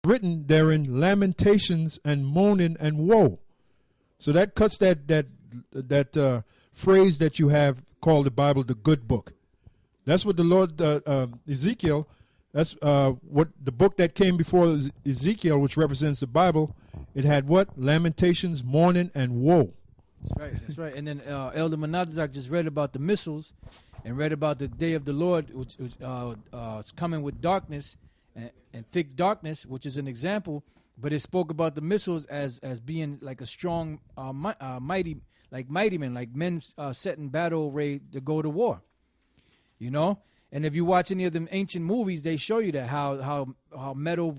written therein lamentations and moaning and woe. So that cuts that phrase that you have called the Bible the good book. That's what the Lord, Ezekiel, that's what the book that came before Ezekiel, which represents the Bible, it had what? Lamentations, mourning, and woe. That's right, that's right. And then Elder Menadezak just read about the missiles and read about the day of the Lord, which is coming with darkness and thick darkness, which is an example. But it spoke about the missiles as being like a strong, mighty men, like men set in battle ready to go to war. You know? And if you watch any of them ancient movies, they show you that how metal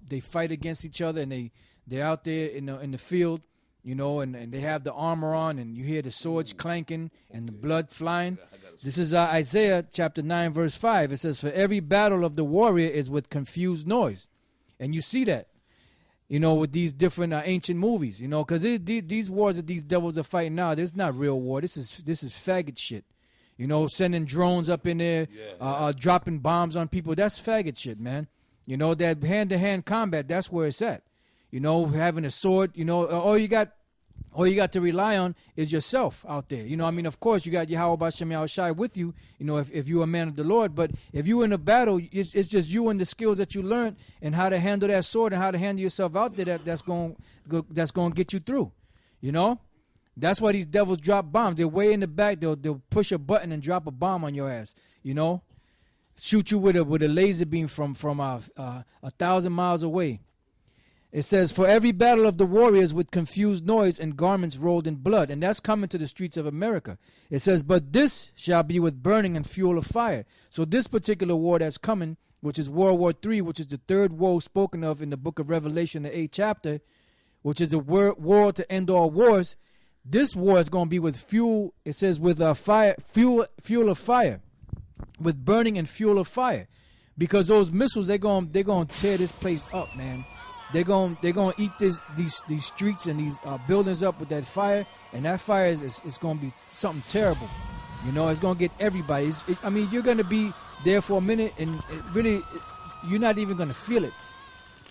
they fight against each other, and they're out there in the field, you know, and they have the armor on, and you hear the swords clanking and the blood flying. This is Isaiah chapter 9 verse 5. It says, "For every battle of the warrior is with confused noise," and you see that, you know, with these different ancient movies, you know, because these wars that these devils are fighting now, this is not real war. This is faggot shit. You know, sending drones up in there, dropping bombs on people. That's faggot shit, man. You know, that hand-to-hand combat, that's where it's at. You know, having a sword, you know, all you got to rely on is yourself out there. You know, I mean, of course, you got Yahweh Bashem Yahushai with you, you know, if you're a man of the Lord. But if you're in a battle, it's just you and the skills that you learned and how to handle that sword and how to handle yourself out there that's going to get you through, you know? That's why these devils drop bombs. They're way in the back. They'll push a button and drop a bomb on your ass. You know, shoot you with a laser beam from 1,000 miles away. It says, "For every battle of the warriors with confused noise and garments rolled in blood," and that's coming to the streets of America. It says, "But this shall be with burning and fuel of fire." So this particular war that's coming, which is World War III, which is the third woe spoken of in the book of Revelation, the 8th chapter, which is the war to end all wars. This war is going to be with fuel. It says with fuel of fire, with burning and fuel of fire, because those missiles they're going to tear this place up, man. They're going to eat these streets and these buildings up with that fire, and that fire is going to be something terrible. You know, it's going to get everybody. I mean, you're going to be there for a minute, and you're not even going to feel it.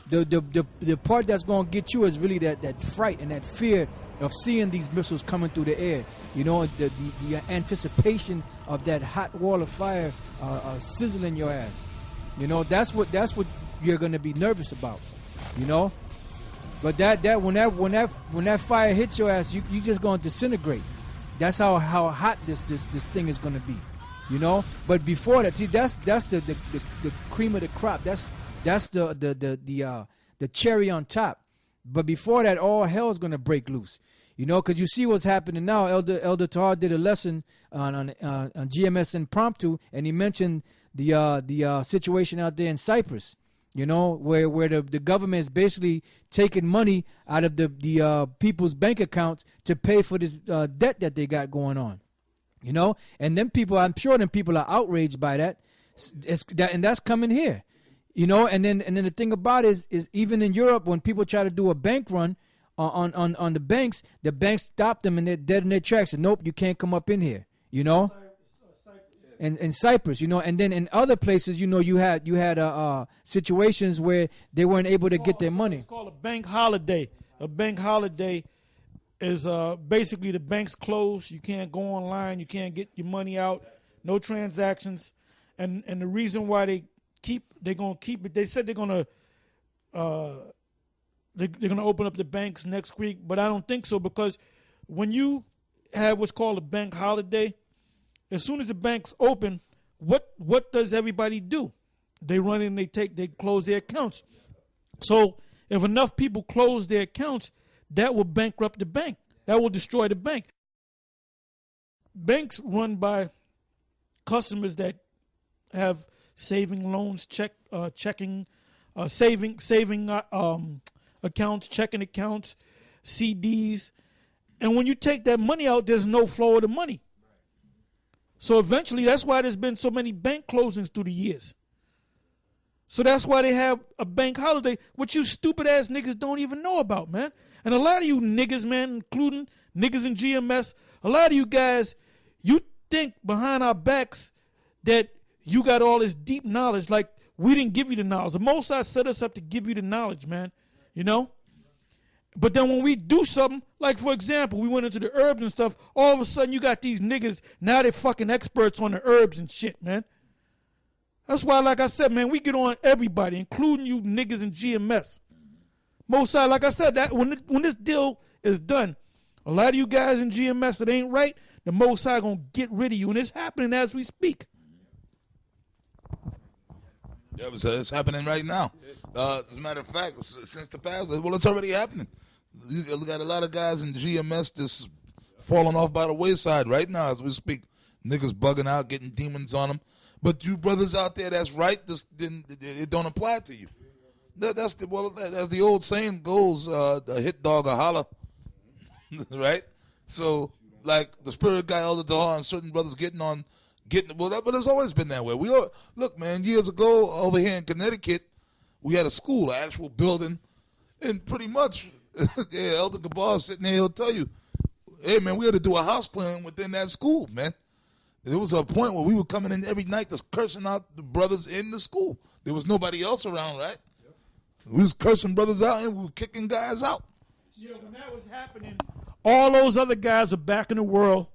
The part that's going to get you is really that fright and that fear of seeing these missiles coming through the air. You know, the anticipation of that hot wall of fire sizzling your ass. You know, that's what you're going to be nervous about. You know, but when that fire hits your ass, you just going to disintegrate. That's how hot this thing is going to be. You know, but before that, see, that's the cream of the crop. That's the cherry on top. But before that, all hell is going to break loose. You know, because you see what's happening now. Elder Tahar did a lesson on GMS Impromptu, and he mentioned the situation out there in Cyprus. You know, where the government is basically taking money out of the people's bank accounts to pay for this debt that they got going on. You know, and them people, I'm sure them people are outraged by that. And that's coming here. You know, and then the thing about it is even in Europe, when people try to do a bank run on the banks stop them and they're dead in their tracks. And nope, you can't come up in here. You know. In Cyprus, you know, and then in other places, you know, you had situations where they weren't able to get their money. It's called a bank holiday. A bank holiday is basically the bank's closed. You can't go online. You can't get your money out. No transactions. And the reason why they're gonna keep it. They said they're gonna open up the banks next week, but I don't think so, because when you have what's called a bank holiday, as soon as the banks open, what does everybody do? They run in, they close their accounts. So if enough people close their accounts, that will bankrupt the bank. That will destroy the bank. Banks run by customers that have saving loans, checking, saving accounts, checking accounts, CDs. And when you take that money out, there's no flow of the money. So eventually, that's why there's been so many bank closings through the years. So that's why they have a bank holiday, which you stupid ass niggas don't even know about, man. And a lot of you niggas, man, including niggas in GMS, a lot of you guys, you think behind our backs that you got all this deep knowledge. Like We didn't give you the knowledge. The Most High set us up to give you the knowledge, man. You know? But then when we do something, like for example, we went into the herbs and stuff, all of a sudden you got these niggas, now they're fucking experts on the herbs and shit, man. That's why, like I said, man, we get on everybody, including you niggas in GMS. Most High, like I said, that when this deal is done, a lot of you guys in GMS that ain't right, the Most High gonna get rid of you, and it's happening as we speak. Yeah, it's happening right now. As a matter of fact, since the past, well, it's already happening. You got a lot of guys in GMS just falling off by the wayside right now as we speak. Niggas bugging out, getting demons on them. But you brothers out there, that's right. It don't apply to you. That's the old saying goes: a hit dog a holler, right? So, like the spirit guy Elder Tahar and certain brothers but it's always been that way. Look, man. Years ago, over here in Connecticut, we had a school, an actual building, and pretty much, yeah, Elder Gabar sitting there, he'll tell you, hey, man, we had to do a house cleaning within that school, man. There was a point where we were coming in every night just cursing out the brothers in the school. There was nobody else around, right? Yep. We was cursing brothers out and we were kicking guys out. Yeah, when that was happening, all those other guys are back in the world.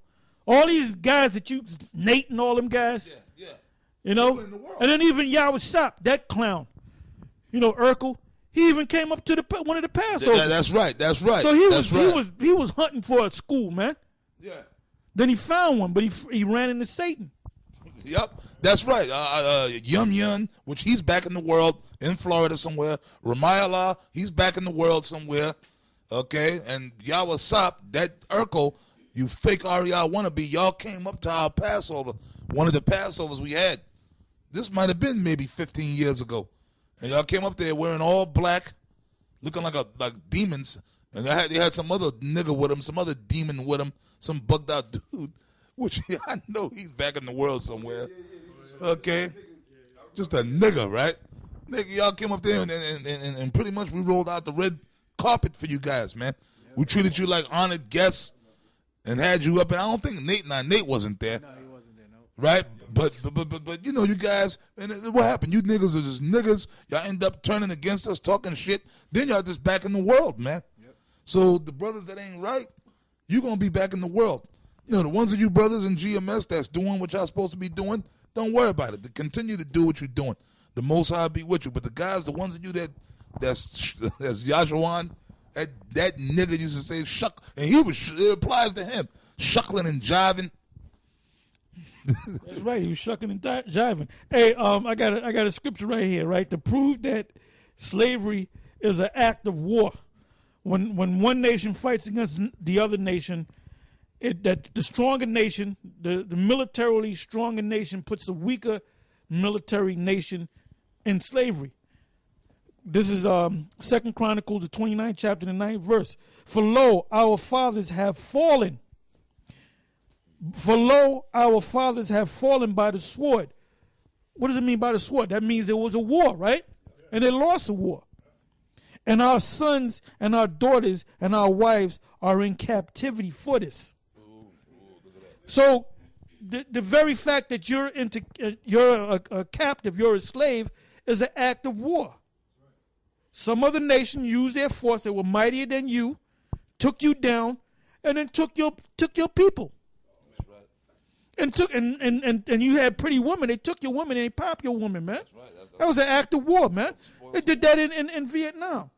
All these guys that you, Nate and all them guys, yeah. You know, and then even Yahweh Shop, that clown, you know, Urkel, he even came up to one of the Passovers. That's right. So he was hunting for a school, man. Yeah. Then he found one, but he ran into Satan. Yep, that's right. Yum Yun, which he's back in the world in Florida somewhere. Ramayallah, he's back in the world somewhere. Okay, and Yahweh Sop, that Urkel, you fake REI wannabe, y'all came up to our Passover, one of the Passovers we had. This might have been maybe 15 years ago. And y'all came up there wearing all black, looking like demons. And they had some other nigga with him, some other demon with him, some bugged out dude, which I know he's back in the world somewhere. Okay? Just a nigga, right? Nigga, y'all came up there and pretty much we rolled out the red carpet for you guys, man. We treated you like honored guests and had you up. And I don't think Nate wasn't there. No, he wasn't there, no. Right? But you know, you guys, and what happened? You niggas are just niggas. Y'all end up turning against us, talking shit. Then y'all just back in the world, man. Yep. So the brothers that ain't right, you going to be back in the world. You know, the ones of you brothers in GMS that's doing what y'all supposed to be doing, don't worry about it. Continue to do what you're doing. The Most High be with you. But the guys, the ones of you that's Yashawan, that nigga used to say shuck, and it applies to him, shuckling and jiving. That's right. He was shucking and jiving. Hey, I got a scripture right here, right, to prove that slavery is an act of war. When one nation fights against the other nation, that the stronger nation, the militarily stronger nation, puts the weaker military nation in slavery. This is 2 Chronicles, the 29th chapter, the 9th verse. For lo, our fathers have fallen. For lo, our fathers have fallen by the sword. What does it mean by the sword? That means there was a war, right? And they lost the war. And our sons and our daughters and our wives are in captivity for this. So the very fact that you're a captive, you're a slave, is an act of war. Some other nation used their force that were mightier than you, took you down, and then took your people. That's right. And you had pretty women. They took your woman and they popped your woman, man. That's right. That was an act of war, man. They did that in Vietnam.